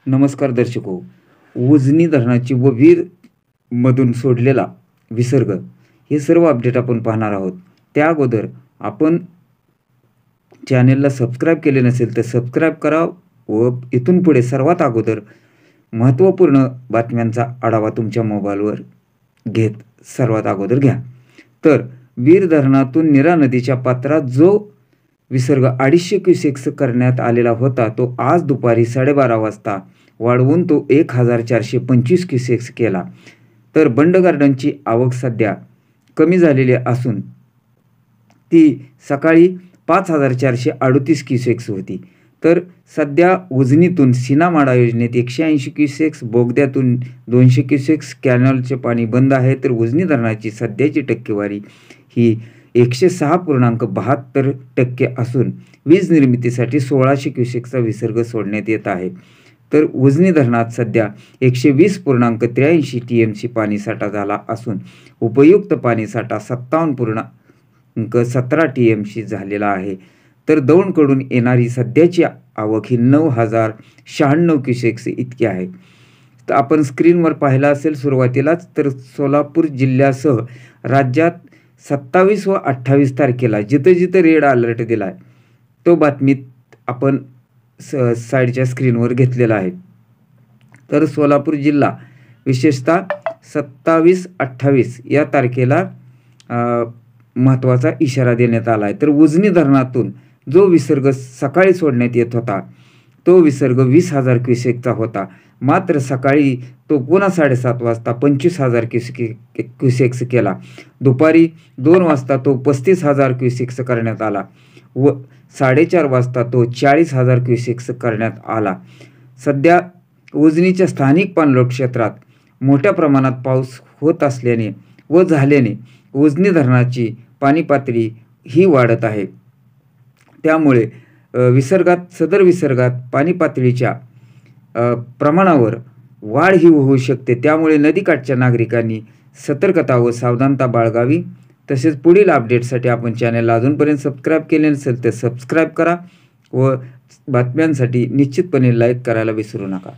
नमस्कार दर्शको. उजनी धरणाची व वीर मधून सोडलेला विसर्ग हे सर्व अपडेट आपण पाहणार आहोत. त्या अगोदर आपण चॅनेलला सबस्क्राईब केले नसेल तर सबस्क्राईब करा व इथून पुढे सर्वात अगोदर महत्त्वपूर्ण बातम्यांचा आढावा तुमच्या मोबाईलवर घेत सर्वात अगोदर घ्या. तर वीर धरणातून नीरा नदीच्या पात्रात जो विसर्ग 250 क्युसेक्स करण्यात आलेला होता तो आज दुपारी 12:30 वाजता वाढवून तो 1425 क्युसेक्स केला. तर बंड गार्डनची आवक सध्या कमी झालेली असून ती सकाळी 5438 क्युसेक्स होती. तर सध्या उजनीतून सीनामाडा योजनेत 180 क्युसेक्स, बोगद्यातून 200 क्युसेक्स कॅनलचे पाणी बंद आहे. तर उजनी धरणाची सध्याची टक्केवारी ही 106.72% असून वीज निर्मितीसाठी 1600 क्युसेक्सचा विसर्ग सोडण्यात येत आहे. तर उजनी धरणात सध्या 120.83 TMC पाणीसाठा झाला असून उपयुक्त पाणीसाठा 57.17 TMC झालेला आहे. तर दौंडकडून येणारी सध्याची आवक ही 9096 क्युसेक्स इतकी आहे. तर आपण स्क्रीनवर पाहिलं असेल सुरुवातीलाच, तर सोलापूर जिल्ह्यासह राज्यात 27 व 28 तारखेला जिथं जिथं रेड अलर्ट दिला आहे तो बातमीत आपण साईडच्या स्क्रीनवर घेतलेला आहे. तर सोलापूर जिल्हा विशेषतः 27-28 या तारखेला महत्त्वाचा इशारा देण्यात आला आहे. तर उजनी धरणातून जो विसर्ग सकाळी सोडण्यात येत होता तो विसर्ग 20,000 क्युसेकचा होता. मात्र सकाळी तो पुन्हा 7:30 वाजता 25,000 क्युसेक्स केला. दुपारी 2 वाजता तो 35,000 क्युसेक्स करण्यात आला व 4:30 वाजता तो 40,000 क्युसेक्स करण्यात आला. सध्या उजनीच्या स्थानिक पाणलोट क्षेत्रात मोठ्या प्रमाणात पाऊस होत असल्याने व झाल्याने उजनी धरणाची पाणी पातळी ही वाढत आहे. त्यामुळे सदर विसर्गात पाणी पातळीच्या प्रमाणावर वाढ ही होऊ शकते. त्यामुळे नदीकाठच्या नागरिकांनी सतर्कता व सावधानता बाळगावी. तसेच पुढील अपडेटसाठी आपण चॅनलला अजूनपर्यंत सबस्क्राईब केले नसेल तर सबस्क्राईब करा व बातम्यांसाठी निश्चितपणे लाईक करायला विसरू नका.